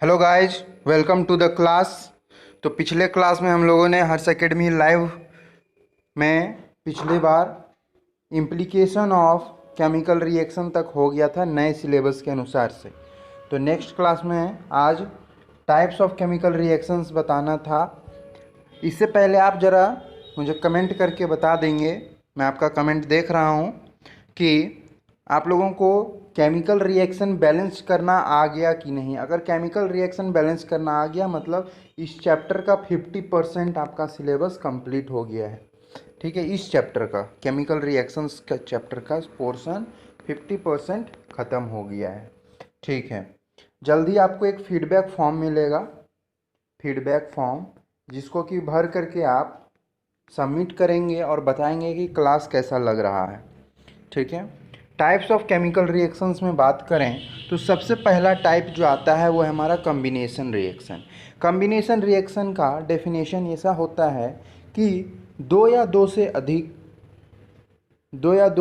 Hello guys, welcome to the class. तो पिछले class में हम लोगों ने हर्ष एकेडमी लाइव में पिछली बार इम्प्लीकेशन ऑफ केमिकल रिएक्शन तक हो गया था नए सिलेबस के अनुसार से। तो नेक्स्ट क्लास में आज टाइप्स ऑफ केमिकल रिएक्शंस बताना था। इससे पहले आप ज़रा मुझे कमेंट करके बता देंगे, मैं आपका कमेंट देख रहा हूँ, कि आप लोगों को केमिकल रिएक्शन बैलेंस करना आ गया कि नहीं। अगर केमिकल रिएक्शन बैलेंस करना आ गया मतलब इस चैप्टर का 50% आपका सिलेबस कंप्लीट हो गया है। ठीक है, इस चैप्टर का केमिकल रिएक्शंस का चैप्टर का पोर्शन 50% ख़त्म हो गया है। ठीक है, जल्दी आपको एक फीडबैक फॉर्म मिलेगा, फीडबैक फॉर्म, जिसको कि भर करके आप सबमिट करेंगे और बताएंगे कि क्लास कैसा लग रहा है। ठीक है, टाइप्स ऑफ केमिकल रिएक्शंस में बात करें तो सबसे पहला टाइप जो आता है वो है हमारा कॉम्बिनेशन रिएक्शन। कॉम्बिनेशन रिएक्शन का डेफिनेशन ऐसा होता है कि दो या दो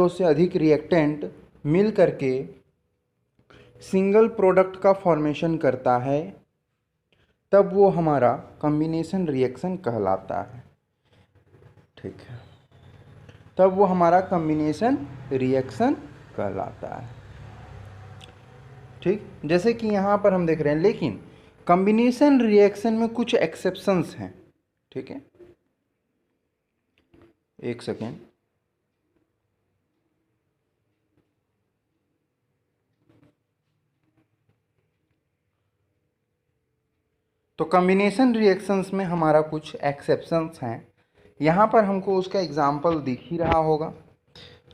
से अधिक रिएक्टेंट मिल करके सिंगल प्रोडक्ट का फॉर्मेशन करता है, तब वो हमारा कॉम्बिनेशन रिएक्शन कहलाता है। ठीक है, तब वो हमारा कॉम्बिनेशन रिएक्शन कहलाता है। ठीक, जैसे कि यहाँ पर हम देख रहे हैं, लेकिन कॉम्बिनेशन रिएक्शन में कुछ एक्सेप्शंस हैं। ठीक है, एक सेकेंड। तो कॉम्बिनेशन रिएक्शंस में हमारा कुछ एक्सेप्शंस हैं। यहाँ पर हमको उसका एग्जाम्पल दिख ही रहा होगा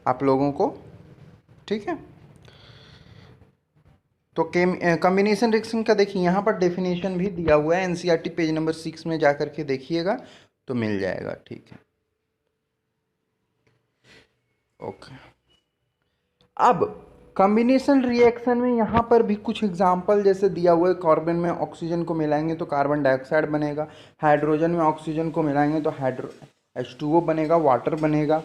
आप लोगों को। ठीक है, तो कॉम्बिनेशन रिएक्शन का देखिए यहाँ पर डेफिनेशन भी दिया हुआ है, एनसीईआरटी पेज नंबर 6 में जा करके देखिएगा तो मिल जाएगा। ठीक है, ओके। अब कॉम्बिनेशन रिएक्शन में यहाँ पर भी कुछ एग्जाम्पल जैसे दिया हुआ है, कार्बन में ऑक्सीजन को मिलाएंगे तो कार्बन डाइऑक्साइड बनेगा, हाइड्रोजन में ऑक्सीजन को मिलाएंगे तो H2O बनेगा, वाटर बनेगा।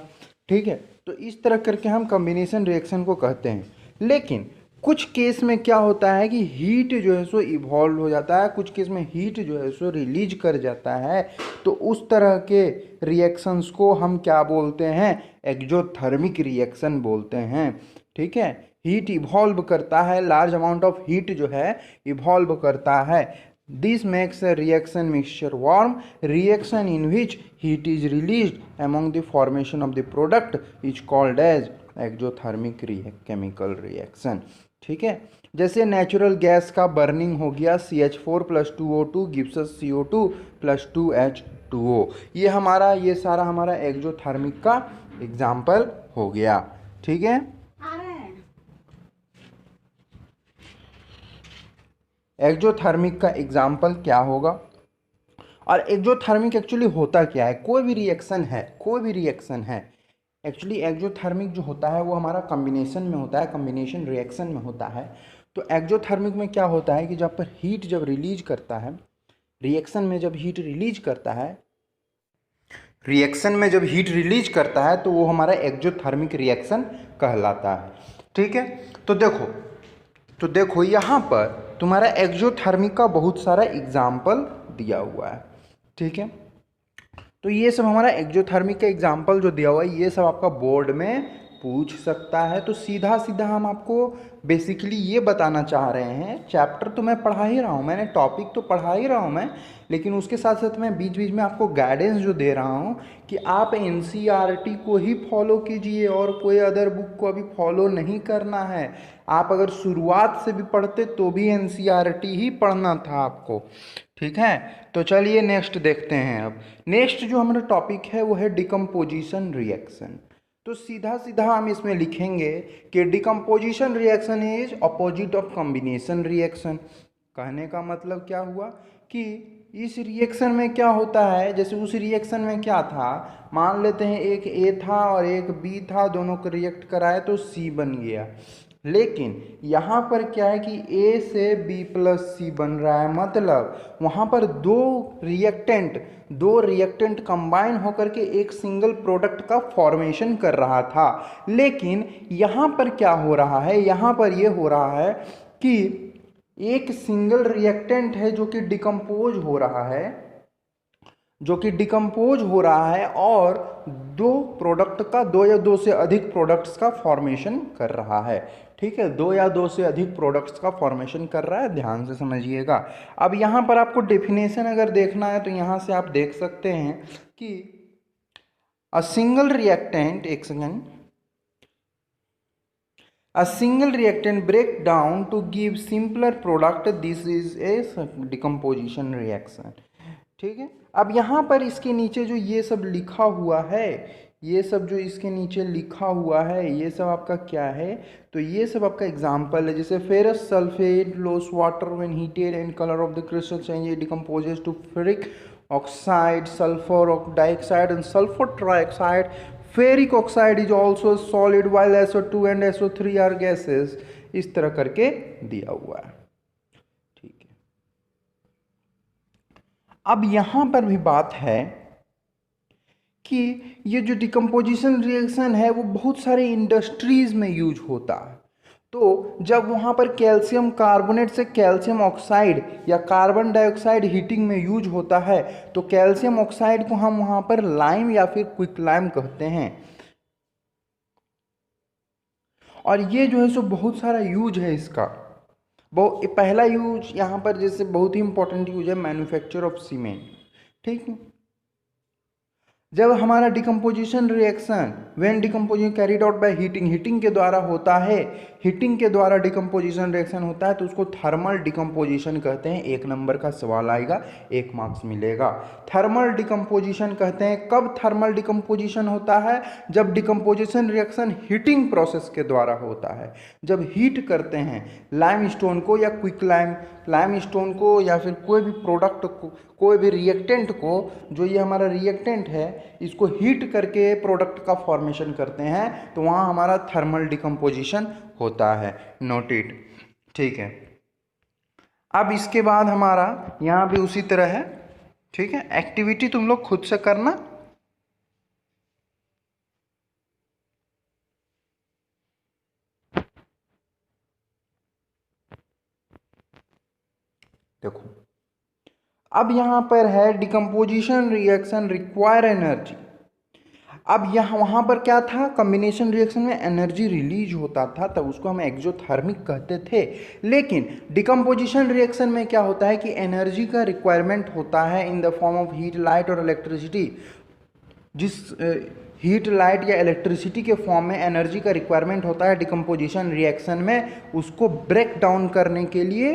ठीक है, तो इस तरह करके हम कॉम्बिनेशन रिएक्शन को कहते हैं। लेकिन कुछ केस में क्या होता है कि हीट जो है सो इवॉल्व हो जाता है, कुछ केस में हीट जो है सो रिलीज कर जाता है, तो उस तरह के रिएक्शंस को हम क्या बोलते हैं, एक्जोथर्मिक रिएक्शन बोलते हैं। ठीक है, हीट इवॉल्व करता है, लार्ज अमाउंट ऑफ हीट जो है इवॉल्व करता है। This makes a reaction mixture warm. Reaction in which heat is released among the formation of the product is called as exothermic chemical reaction. ठीक है, जैसे natural gas का burning हो गया, CH4 + 2O2 gives us CO2 + 2H2O। ये सारा हमारा exothermic का एग्जाम्पल हो गया। ठीक है, एक्जोथर्मिक का एग्जाम्पल क्या होगा, और एक्जोथर्मिक एक्चुअली होता क्या है। कोई भी रिएक्शन है एक्चुअली एक्जोथर्मिक जो होता है वो हमारा कॉम्बिनेशन में होता है, कॉम्बिनेशन रिएक्शन में होता है। तो एक्जोथर्मिक में क्या होता है कि जब पर हीट जब रिलीज करता है, रिएक्शन में जब हीट रिलीज करता है तो वो हमारा एक्जोथर्मिक रिएक्शन कहलाता है। ठीक है, तो देखो यहाँ पर तुम्हारा एक्जोथर्मिक का बहुत सारा एग्जाम्पल दिया हुआ है। ठीक है, तो ये सब हमारा एक्जोथर्मिक का एग्जाम्पल जो दिया हुआ है ये सब आपका बोर्ड में पूछ सकता है। तो सीधा सीधा हम आपको बेसिकली ये बताना चाह रहे हैं, चैप्टर तो मैं पढ़ा ही रहा हूँ, मैंने टॉपिक तो पढ़ा ही रहा हूँ मैं, लेकिन उसके साथ साथ मैं बीच बीच में आपको गाइडेंस जो दे रहा हूँ कि आप एनसीईआरटी को ही फॉलो कीजिए और कोई अदर बुक को अभी फॉलो नहीं करना है। आप अगर शुरुआत से भी पढ़ते तो भी एनसीईआरटी ही पढ़ना था आपको। ठीक है, तो चलिए नेक्स्ट देखते हैं। अब नेक्स्ट जो हमारा टॉपिक है वो है डिकम्पोजिशन रिएक्शन। तो सीधा सीधा हम इसमें लिखेंगे कि decomposition reaction is opposite of combination reaction. कहने का मतलब क्या हुआ कि इस रिएक्शन में क्या होता है, जैसे उस रिएक्शन में क्या था, मान लेते हैं एक ए था और एक बी था, दोनों को रिएक्ट कराए तो सी बन गया। लेकिन यहाँ पर क्या है कि ए से बी + सी बन रहा है, मतलब वहाँ पर दो रिएक्टेंट कंबाइन होकर के एक सिंगल प्रोडक्ट का फॉर्मेशन कर रहा था। लेकिन यहाँ पर क्या हो रहा है, यहाँ पर ये हो रहा है कि एक सिंगल रिएक्टेंट है जो कि डिकम्पोज हो रहा है, और दो प्रोडक्ट का, दो या दो से अधिक प्रोडक्ट्स का फॉर्मेशन कर रहा है। ठीक है, दो या दो से अधिक प्रोडक्ट्स का फॉर्मेशन कर रहा है, ध्यान से समझिएगा। अब यहाँ पर आपको डेफिनेशन अगर देखना है तो यहाँ से आप देख सकते हैं कि अ सिंगल रिएक्टेंट, एक second, a single reactant break down to give simpler product, this is a decomposition reaction। ठीक है, अब यहाँ पर इसके नीचे जो ये सब लिखा हुआ है, ये सब जो इसके नीचे लिखा हुआ है, ये सब आपका क्या है, तो ये सब आपका एग्जाम्पल है। जैसे ferrous sulphate loses water when heated and colour of the crystal change, it decomposes to ferric oxide, sulphur dioxide and sulphur trioxide. Ferric oxide is also solid while SO2 and SO3 are gases. इस तरह करके दिया हुआ है। ठीक है, अब यहां पर भी बात है कि ये जो डिकम्पोजिशन रिएक्शन है वो बहुत सारे इंडस्ट्रीज में यूज होता है। तो जब वहाँ पर कैल्शियम कार्बोनेट से कैल्शियम ऑक्साइड या कार्बन डाइऑक्साइड हीटिंग में यूज होता है, तो कैल्शियम ऑक्साइड को हम वहाँ पर लाइम या फिर क्विक लाइम कहते हैं। और ये जो है सो बहुत सारा यूज है इसका। पहला यूज यहाँ पर जैसे बहुत ही इंपॉर्टेंट यूज है मैन्युफैक्चर ऑफ सीमेंट। ठीक है, जब हमारा decomposition reaction when decomposition carried out by heating के द्वारा होता है, हीटिंग के द्वारा डिकम्पोजिशन रिएक्शन होता है, तो उसको थर्मल डिकम्पोजिशन कहते हैं। 1 नंबर का सवाल आएगा, 1 मार्क्स मिलेगा। थर्मल डिकम्पोजिशन कहते हैं। कब थर्मल डिकम्पोजिशन होता है? जब डिकम्पोजिशन रिएक्शन हीटिंग प्रोसेस के द्वारा होता है। जब हीट करते हैं लाइमस्टोन को या क्विक लाइमस्टोन को या फिर कोई भी प्रोडक्ट को, कोई भी रिएक्टेंट को, जो ये हमारा रिएक्टेंट है, इसको हीट करके प्रोडक्ट का फॉर्मेशन करते हैं, तो वहाँ हमारा थर्मल डिकम्पोजिशन होता है। नोटेड। ठीक है, अब इसके बाद हमारा यहाँ भी उसी तरह है। ठीक है, एक्टिविटी तुम लोग खुद से करना। देखो, अब यहाँ पर है डिकम्पोजिशन रिएक्शन रिक्वायर एनर्जी। अब यहाँ वहाँ पर क्या था, कम्बिनेशन रिएक्शन में एनर्जी रिलीज होता था, तब उसको हम एक्सोथर्मिक कहते थे। लेकिन डिकम्पोजिशन रिएक्शन में क्या होता है कि एनर्जी का रिक्वायरमेंट होता है in the form of heat, light और इलेक्ट्रिसिटी। जिस हीट, लाइट या इलेक्ट्रिसिटी के फॉर्म में एनर्जी का रिक्वायरमेंट होता है डिकम्पोजिशन रिएक्शन में, उसको ब्रेक डाउन करने के लिए,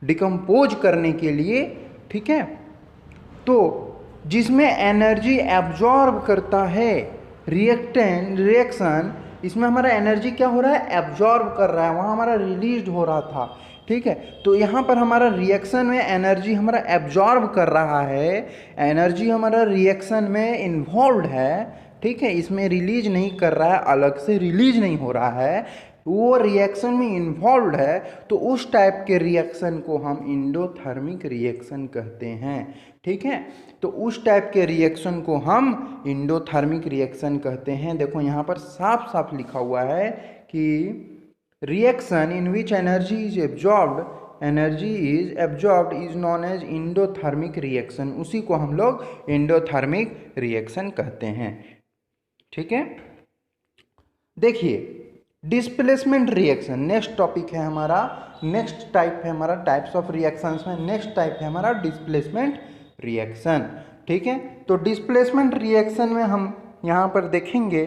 डिकम्पोज करने के लिए। ठीक है, तो जिसमें एनर्जी एब्जॉर्ब करता है रिएक्शन, इसमें हमारा एनर्जी क्या हो रहा है, एब्जॉर्ब कर रहा है, वहाँ हमारा रिलीज हो रहा था। ठीक है, तो यहाँ पर हमारा रिएक्शन में एनर्जी हमारा एब्जॉर्ब कर रहा है, एनर्जी हमारा रिएक्शन में इन्वॉल्व है। ठीक है, इसमें रिलीज नहीं कर रहा है, अलग से रिलीज नहीं हो रहा है, वो रिएक्शन में इन्वॉल्व है। तो उस टाइप के रिएक्शन को हम इंडोथर्मिक रिएक्शन कहते हैं। ठीक है, तो उस टाइप के रिएक्शन को हम इंडोथर्मिक रिएक्शन कहते हैं। देखो यहाँ पर साफ साफ लिखा हुआ है कि reaction in which energy is absorbed is known as endothermic reaction. उसी को हम लोग इंडोथर्मिक रिएक्शन कहते हैं। ठीक है, देखिए डिस्प्लेसमेंट रिएक्शन नेक्स्ट टॉपिक है हमारा, नेक्स्ट टाइप है हमारा टाइप्स ऑफ रिएक्शंस में, नेक्स्ट टाइप है हमारा डिस्प्लेसमेंट रिएक्शन। ठीक है, तो डिस्प्लेसमेंट रिएक्शन में हम यहाँ पर देखेंगे,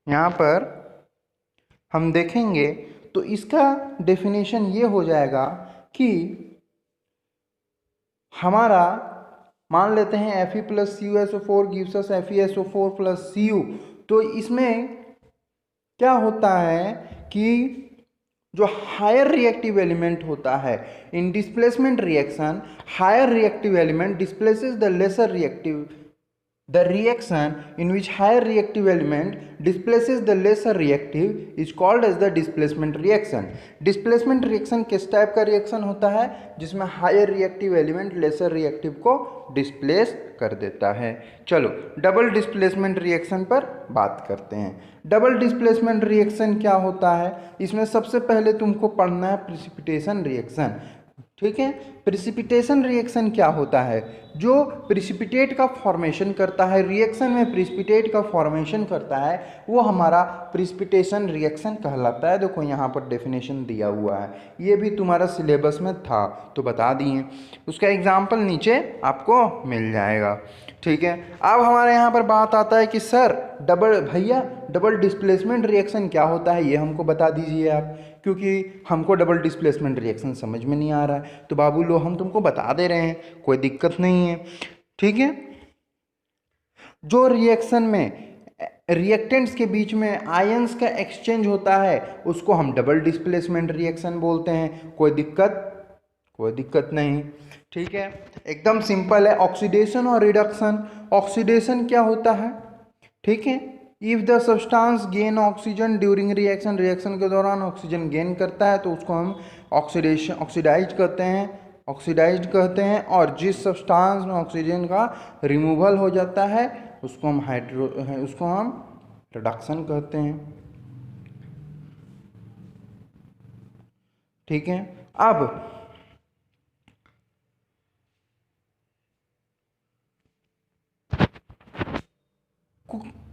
यहाँ पर हम देखेंगे तो इसका डेफिनेशन ये हो जाएगा कि हमारा मान लेते हैं Fe + CuSO4 gives us FeSO4 + Cu। तो इसमें क्या होता है कि जो हायर रिएक्टिव एलिमेंट होता है in displacement reaction, higher reactive element displaces the lesser reactive The reaction in which higher reactive element displaces the lesser reactive is called as the displacement reaction. Displacement reaction किस type का reaction होता है? जिसमें higher reactive element lesser reactive को displace कर देता है। चलो डबल डिस्प्लेसमेंट रिएक्शन पर बात करते हैं। डबल डिस्प्लेसमेंट रिएक्शन क्या होता है? इसमें सबसे पहले तुमको पढ़ना है प्रिसिपिटेशन रिएक्शन। ठीक है, प्रिसिपिटेशन रिएक्शन क्या होता है? जो प्रिसिपिटेट का फॉर्मेशन करता है, रिएक्शन में प्रिसिपिटेट का फॉर्मेशन करता है, वो हमारा प्रिसिपिटेशन रिएक्शन कहलाता है। देखो यहाँ पर डेफिनेशन दिया हुआ है, ये भी तुम्हारा सिलेबस में था तो बता दिए, उसका एग्जाम्पल नीचे आपको मिल जाएगा। ठीक है, अब हमारे यहाँ पर बात आता है कि सर डबल डिस्प्लेसमेंट रिएक्शन क्या होता है, ये हमको बता दीजिए आप, क्योंकि हमको डबल डिस्प्लेसमेंट रिएक्शन समझ में नहीं आ रहा है। तो बाबू लो हम तुमको बता दे रहे हैं, कोई दिक्कत नहीं है। ठीक है, जो रिएक्शन में रिएक्टेंट्स के बीच में आयंस का एक्सचेंज होता है उसको हम डबल डिस्प्लेसमेंट रिएक्शन बोलते हैं। कोई दिक्कत नहीं। ठीक है, एकदम सिंपल है। ऑक्सीडेशन और रिडक्शन। ऑक्सीडेशन क्या होता है? ठीक है, if the substance gain oxygen during reaction, reaction के दौरान ऑक्सीजन गेन करता है तो उसको हम ऑक्सीडाइज कहते हैं। और जिस सब्सटेंस में ऑक्सीजन का रिमूवल हो जाता है उसको हम रिडक्शन कहते हैं। ठीक है, अब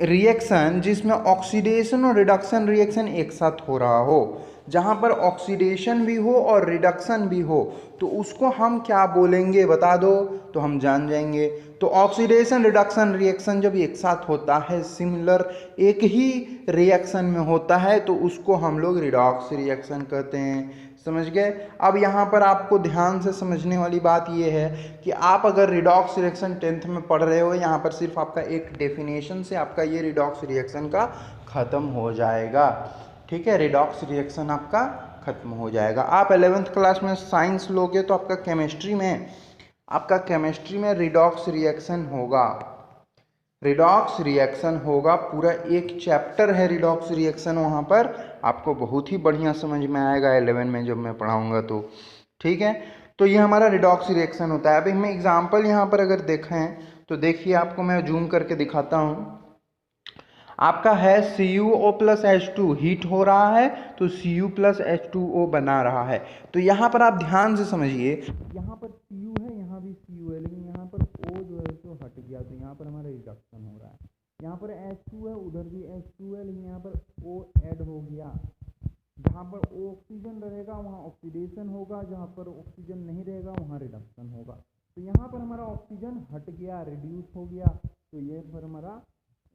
रिएक्शन जिसमें ऑक्सीडेशन और रिडक्शन रिएक्शन एक साथ हो रहा हो, जहाँ पर ऑक्सीडेशन भी हो और रिडक्शन भी हो, तो उसको हम क्या बोलेंगे बता दो तो हम जान जाएंगे। तो ऑक्सीडेशन रिडक्शन रिएक्शन जब एक साथ होता है, सिमिलर एक ही रिएक्शन में होता है, तो उसको हम लोग रिडॉक्स रिएक्शन कहते हैं। समझ गए? अब यहाँ पर आपको ध्यान से समझने वाली बात ये है कि आप अगर रिडॉक्स रिएक्शन 10th में पढ़ रहे हो, यहाँ पर सिर्फ आपका एक डेफिनेशन से आपका ये रिडॉक्स रिएक्शन का ख़त्म हो जाएगा। ठीक है, रिडॉक्स रिएक्शन आपका खत्म हो जाएगा। आप 11th क्लास में साइंस लोगे तो आपका केमिस्ट्री में रिडॉक्स रिएक्शन होगा। पूरा एक चैप्टर है रिडॉक्स रिएक्शन, वहाँ पर आपको बहुत ही बढ़िया समझ में आएगा 11 में जब मैं पढ़ाऊँगा तो। ठीक है, तो ये हमारा रिडॉक्स रिएक्शन होता है। अभी हमें एग्जाम्पल यहाँ पर अगर देखें तो देखिए, आपको मैं जूम करके दिखाता हूँ। आपका है CuO प्लस H2 हीट हो रहा है तो Cu प्लस H2O बना रहा है। तो यहाँ पर आप ध्यान से समझिए, यहाँ पर Cu है, यहाँ भी Cu है, लेकिन यहाँ पर O जो है तो हट गया, तो यहाँ पर हमारा रिडक्शन हो रहा है। यहाँ पर H2 है, उधर भी H2 है, लेकिन यहाँ पर O ऐड हो गया। जहाँ पर O ऑक्सीजन रहेगा वहाँ ऑक्सीडेशन होगा, जहाँ पर ऑक्सीजन नहीं रहेगा वहाँ रिडक्शन होगा। तो यहाँ पर हमारा ऑक्सीजन हट गया, रिड्यूस हो गया। तो ये पर हमारा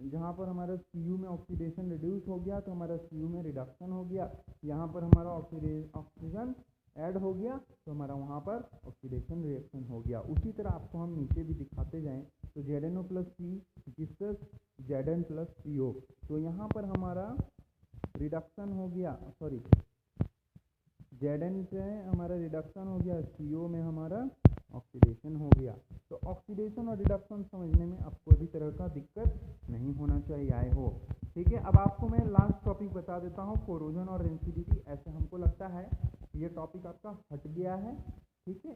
जहाँ पर हमारा Cu में ऑक्सीडेशन रिड्यूस हो गया तो हमारा Cu में रिडक्शन हो गया। यहाँ पर हमारा ऑक्सीजन ऐड हो गया तो हमारा वहाँ पर ऑक्सीडेशन रिएक्शन हो गया। उसी तरह आपको हम नीचे भी दिखाते जाएं तो ZnO प्लस C जिससे Zn प्लस CO, तो यहाँ पर हमारा रिडक्शन हो गया, सॉरी Zn से हमारा रिडक्शन हो गया, CO में हमारा ऑक्सीडेशन हो गया। तो ऑक्सीडेशन और रिडक्शन समझने में आपको भी तरह का दिक्कत नहीं होना चाहिए, आई होप। ठीक है, अब आपको मैं लास्ट टॉपिक बता देता हूँ, कोरोजन और रेंसिडिटी। ऐसे हमको लगता है ये टॉपिक आपका हट गया है। ठीक है,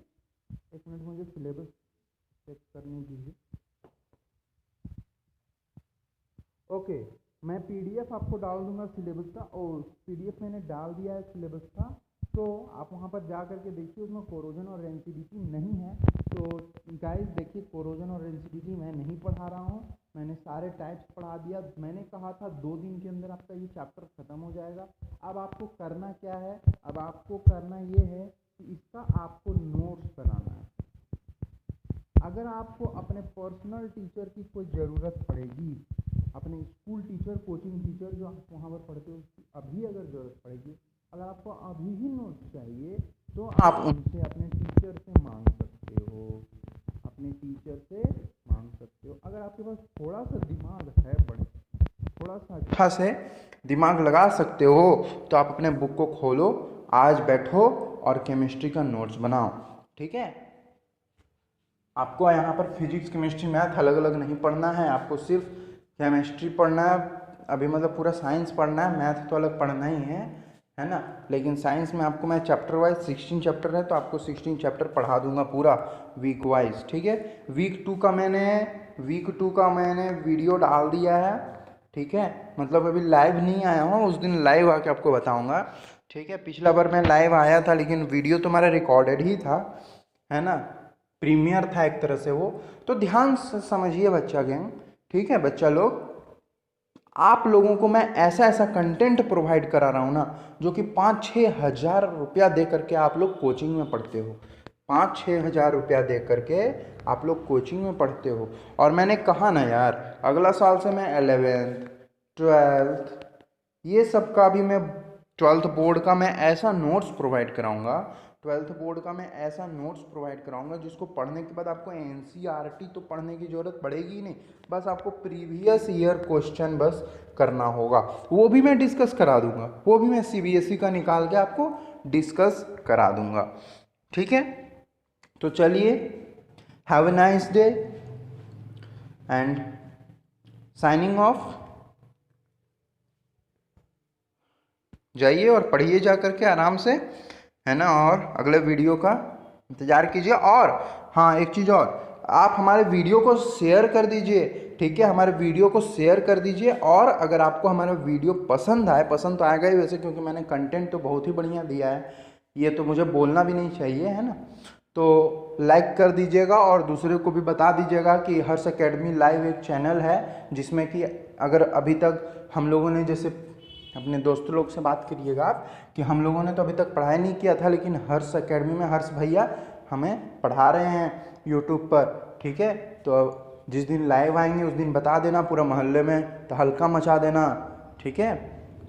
एक मिनट मुझे सिलेबस चेक करने दीजिए। ओके, मैं PDF आपको डाल दूंगा सिलेबस का, और PDF मैंने डाल दिया है सिलेबस का, तो आप वहाँ पर जा करके देखिए, उसमें कोरोजन और रेंसिडिटी नहीं है। तो गाइस देखिए, कोरोजन और रेंसिडिटी मैं नहीं पढ़ा रहा हूँ, मैंने सारे टाइप्स पढ़ा दिया। मैंने कहा था 2 दिन के अंदर आपका ये चैप्टर ख़त्म हो जाएगा। अब आपको करना क्या है? अब आपको करना ये है कि इसका आपको नोट्स बनाना है। अगर आपको अपने पर्सनल टीचर की कोई ज़रूरत पड़ेगी, अपने स्कूल टीचर, कोचिंग टीचर जो आप वहाँ पर पढ़ते हो, उसकी अभी अगर ज़रूरत पड़ेगी, अगर आपको अभी ही नोट्स चाहिए तो आप उनसे अपने टीचर से मांग सकते हो, अगर आपके पास थोड़ा सा दिमाग है, थोड़ा सा अच्छा से दिमाग लगा सकते हो, तो आप अपने बुक को खोलो, आज बैठो और केमिस्ट्री का नोट्स बनाओ। ठीक है, आपको यहाँ पर फिजिक्स केमिस्ट्री मैथ अलग अलग नहीं पढ़ना है, आपको सिर्फ केमिस्ट्री पढ़ना है, अभी मतलब पूरा साइंस पढ़ना है, मैथ तो अलग पढ़ना ही है ना। लेकिन साइंस में आपको मैं चैप्टर वाइज 16 चैप्टर है तो आपको 16 चैप्टर पढ़ा दूंगा पूरा वीक वाइज, ठीक है। वीक टू का मैंने वीडियो डाल दिया है, ठीक है। मतलब अभी लाइव नहीं आया हूँ, उस दिन लाइव आके आपको बताऊंगा, ठीक है। पिछला बार मैं लाइव आया था लेकिन वीडियो तो हमारा रिकॉर्डेड ही था, है ना, प्रीमियर था एक तरह से वो। तो ध्यान से समझिए बच्चा गैंग, ठीक है। बच्चा लोग, आप लोगों को मैं ऐसा ऐसा कंटेंट प्रोवाइड करा रहा हूँ ना, जो कि 5-6 हज़ार रुपया दे करके आप लोग कोचिंग में पढ़ते हो, 5-6 हज़ार रुपया दे करके आप लोग कोचिंग में पढ़ते हो। और मैंने कहा ना यार, अगला साल से मैं 11th 12th ये सब का भी मैं 12th बोर्ड का मैं ऐसा नोट्स प्रोवाइड कराऊंगा, 12th बोर्ड का मैं ऐसा नोट्स प्रोवाइड कराऊंगा जिसको पढ़ने के बाद आपको एनसीईआरटी तो पढ़ने की ज़रूरत पड़ेगी ही नहीं, बस आपको प्रीवियस ईयर क्वेश्चन बस करना होगा, वो भी मैं डिस्कस करा दूंगा, वो भी मैं सीबीएसई का निकाल के आपको डिस्कस करा दूंगा, ठीक है। तो चलिए, have a nice day and signing off. जाइए और पढ़िए जा करके आराम से, है ना, और अगले वीडियो का इंतज़ार कीजिए। और हाँ, एक चीज़ और, आप हमारे वीडियो को शेयर कर दीजिए, ठीक है, हमारे वीडियो को शेयर कर दीजिए। और अगर आपको हमारा वीडियो पसंद आए, पसंद तो आएगा ही वैसे, क्योंकि मैंने कंटेंट तो बहुत ही बढ़िया दिया है, ये तो मुझे बोलना भी नहीं चाहिए, है ना। तो लाइक कर दीजिएगा और दूसरे को भी बता दीजिएगा कि हर्ष एकेडमी लाइव एक चैनल है, जिसमें कि अगर अभी तक हम लोगों ने, जैसे अपने दोस्तों लोग से बात करिएगा आप, कि हम लोगों ने तो अभी तक पढ़ाई नहीं किया था, लेकिन हर्ष एकेडमी में हर्ष भैया हमें पढ़ा रहे हैं यूट्यूब पर, ठीक है। तो जिस दिन लाइव आएंगे उस दिन बता देना, पूरा मोहल्ले में तहलका मचा देना, ठीक है।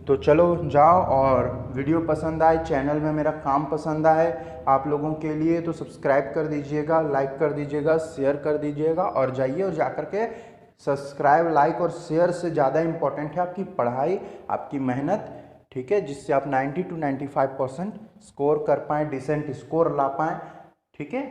तो चलो जाओ, और वीडियो पसंद आए, चैनल में मेरा काम पसंद आए आप लोगों के लिए, तो सब्सक्राइब कर दीजिएगा, लाइक कर दीजिएगा, शेयर कर दीजिएगा, और जाइए और जा कर के सब्सक्राइब, लाइक और शेयर से ज़्यादा इम्पॉर्टेंट है आपकी पढ़ाई, आपकी मेहनत, ठीक है, जिससे आप 90 to 95% स्कोर कर पाएँ, डिसेंट स्कोर ला पाएँ, ठीक है।